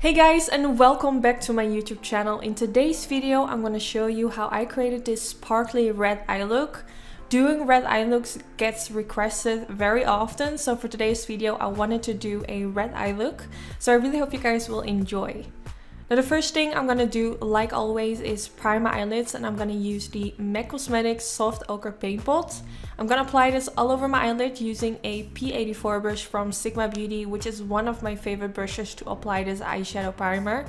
Hey guys, and welcome back to my YouTube channel. In today's video I'm going to show you how I created this sparkly red eye look. Doing red eye looks gets requested very often, so for today's video I wanted to do a red eye look. So I really hope you guys will enjoy. Now the first thing I'm going to do, like always, is prime my eyelids, and I'm going to use the MAC Cosmetics Soft Ochre Paint Pot. I'm going to apply this all over my eyelid using a P84 brush from Sigma Beauty, which is one of my favorite brushes to apply this eyeshadow primer.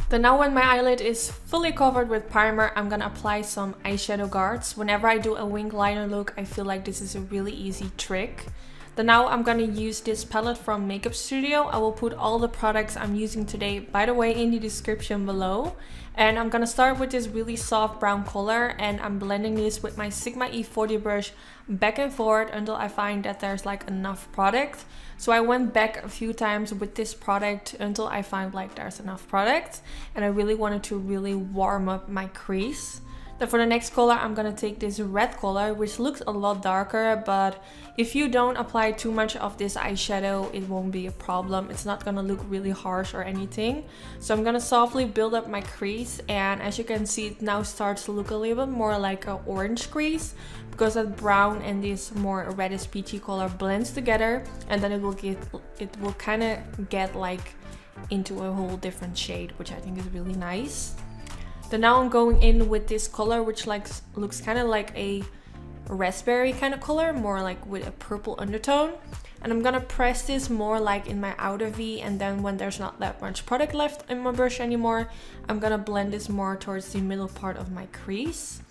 Then now when my eyelid is fully covered with primer, I'm going to apply some eyeshadow guards. Whenever I do a wing liner look, I feel like this is a really easy trick. Then now I'm going to use this palette from Makeup Studio. I will put all the products I'm using today, by the way, in the description below. And I'm going to start with this really soft brown color, and I'm blending this with my Sigma E40 brush back and forth until I find that there's like enough product. So I went back a few times with this product until I find like there's enough product, and I really wanted to really warm up my crease. Then for the next color, I'm gonna take this red color, which looks a lot darker, but if you don't apply too much of this eyeshadow, it won't be a problem. It's not gonna look really harsh or anything. So I'm gonna softly build up my crease, and as you can see, it now starts to look a little bit more like an orange crease, because that brown and this more reddish peachy color blends together, and then it will kind of get like into a whole different shade, which I think is really nice. Then now I'm going in with this color, which looks kind of like a raspberry kind of color, more like with a purple undertone. And I'm gonna press this more like in my outer V, and then when there's not that much product left in my brush anymore, I'm gonna blend this more towards the middle part of my crease.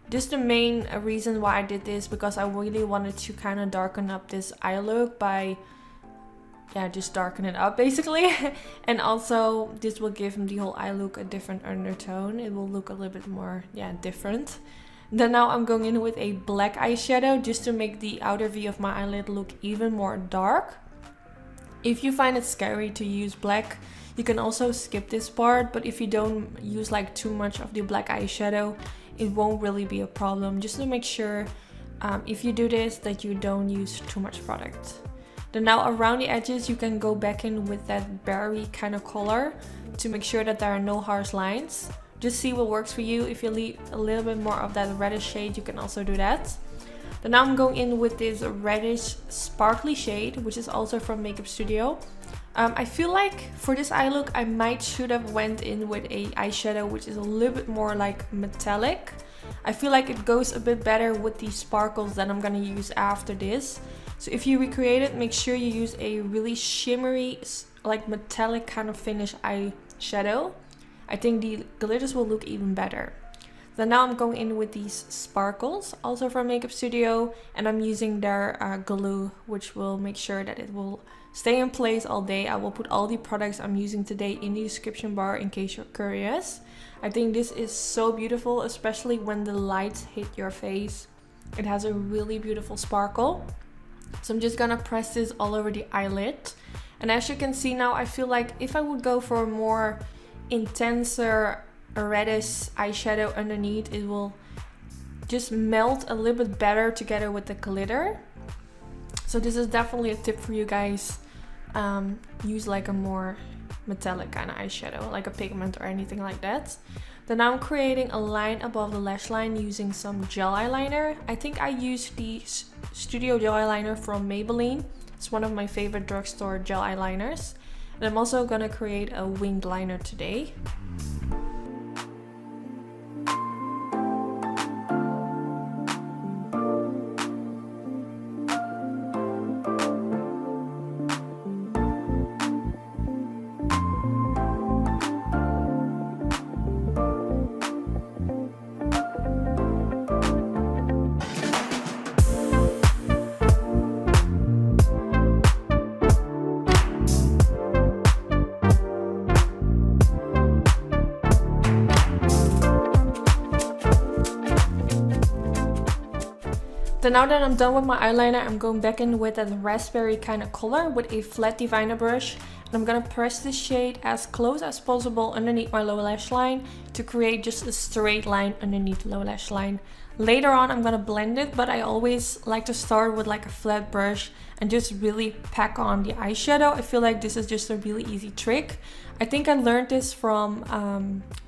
This is the main reason why I did this, because I really wanted to kind of darken up this eye look by just darken it up basically. And also this will give the whole eye look a different undertone. It will look a little bit more different. Then now I'm going in with a black eyeshadow just to make the outer V of my eyelid look even more dark. If you find it scary to use black, you can also skip this part, but if you don't use like too much of the black eyeshadow, it won't really be a problem. Just to make sure if you do this that you don't use too much product. Then now around the edges you can go back in with that berry kind of color to make sure that there are no harsh lines. Just see what works for you. If you leave a little bit more of that reddish shade, you can also do that. Then now I'm going in with this reddish sparkly shade, which is also from Makeup Studio. I feel like for this eye look I should have went in with a eyeshadow which is a little bit more like metallic. I feel like it goes a bit better with the sparkles that I'm gonna use after this. So if you recreate it, make sure you use a really shimmery, like metallic kind of finish eyeshadow. I think the glitters will look even better. Then now I'm going in with these sparkles, also from Makeup Studio, and I'm using their glue, which will make sure that it will stay in place all day. I will put all the products I'm using today in the description bar in case you're curious. I think this is so beautiful, especially when the lights hit your face. It has a really beautiful sparkle. So I'm just gonna press this all over the eyelid. And as you can see now, I feel like if I would go for a more intenser reddish eyeshadow underneath, it will just melt a little bit better together with the glitter. So this is definitely a tip for you guys. Use like a more metallic kind of eyeshadow, like a pigment or anything like that. Then I'm creating a line above the lash line using some gel eyeliner. I think I used the Studio Gel Eyeliner from Maybelline. It's one of my favorite drugstore gel eyeliners. And I'm also gonna create a winged liner today. Then now that I'm done with my eyeliner, I'm going back in with that raspberry kind of color with a flat diviner brush. And I'm gonna press this shade as close as possible underneath my lower lash line to create just a straight line underneath the lower lash line, Later on I'm gonna blend it, but I always like to start with like a flat brush and just really pack on the eyeshadow. I feel like this is just a really easy trick. I think I learned this from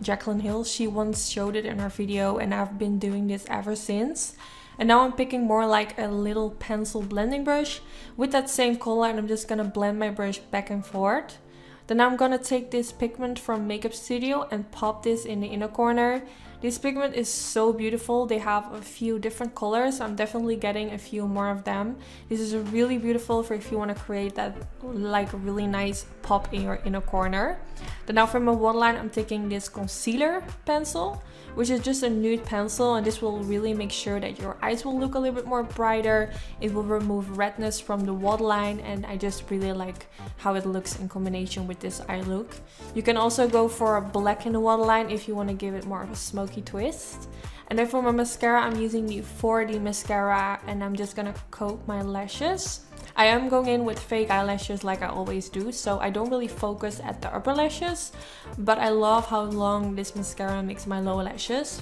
Jaclyn Hill. She once showed it in her video and I've been doing this ever since. And now I'm picking more like a little pencil blending brush with that same color, and I'm just gonna blend my brush back and forth. Then I'm gonna take this pigment from Makeup Studio and pop this in the inner corner. This pigment is so beautiful. They have a few different colors. I'm definitely getting a few more of them. This is really beautiful for if you want to create that like really nice pop in your inner corner. Then now for my waterline, I'm taking this concealer pencil, which is just a nude pencil, and this will really make sure that your eyes will look a little bit more brighter. It will remove redness from the waterline, and I just really like how it looks in combination with this eye look. You can also go for a black in the waterline if you want to give it more of a smoky twist. And then for my mascara, I'm using the 4D mascara, and I'm just gonna coat my lashes. I am going in with fake eyelashes like I always do, so I don't really focus at the upper lashes, but I love how long this mascara makes my lower lashes.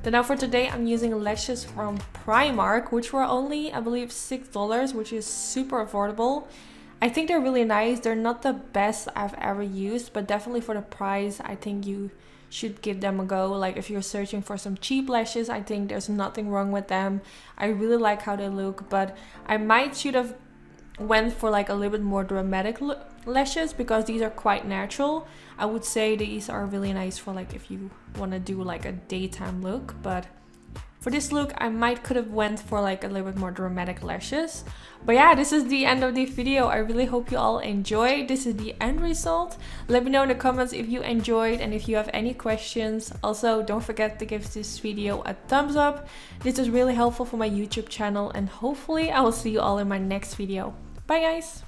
Then now for today, I'm using lashes from Primark, which were only, I believe, $6, which is super affordable. I think they're really nice. They're not the best I've ever used, but definitely for the price, I think you should give them a go. Like if you're searching for some cheap lashes, I think there's nothing wrong with them. I really like how they look, but I should have went for like a little bit more dramatic lashes because these are quite natural. I would say these are really nice for like if you want to do like a daytime look, but for this look I could have went for like a little bit more dramatic lashes. But yeah, this is the end of the video. I really hope you all enjoyed. This is the end result. Let me know in the comments if you enjoyed and if you have any questions. Also, don't forget to give this video a thumbs up. This is really helpful for my YouTube channel, and hopefully I will see you all in my next video. Bye guys!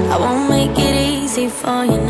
I won't make it easy for you